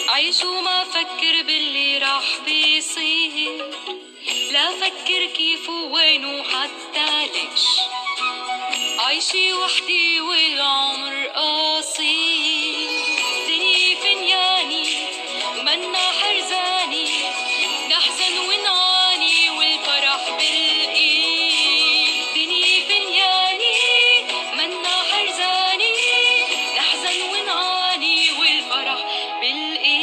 عيش وما فكر باللي راح بيصير، لا فكر كيف ووين وحتى ليش. عايشي وحدي والعمر قصير، دنيا فنياني ومنا حرزاني، نحزن ونعاني والفرح بالإيد. دنيا فنياني منا حرزاني، نحزن ونعاني والفرح بالإيد.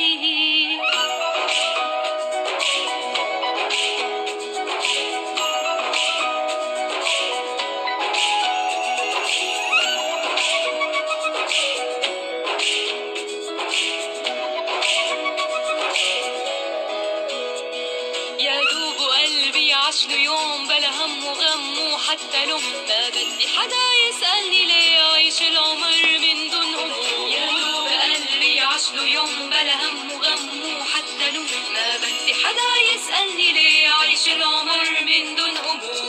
يا دوب قلبي عشله يوم بلا هم وغم وحتى لوم، ما بدي حدا يسألني ليه عيش العمر من دون هموم. يا دوب قلبي عشله يوم بلا هم وغم وحتى لوم، ما بدي حدا يسألني ليه عيش العمر من دون هموم.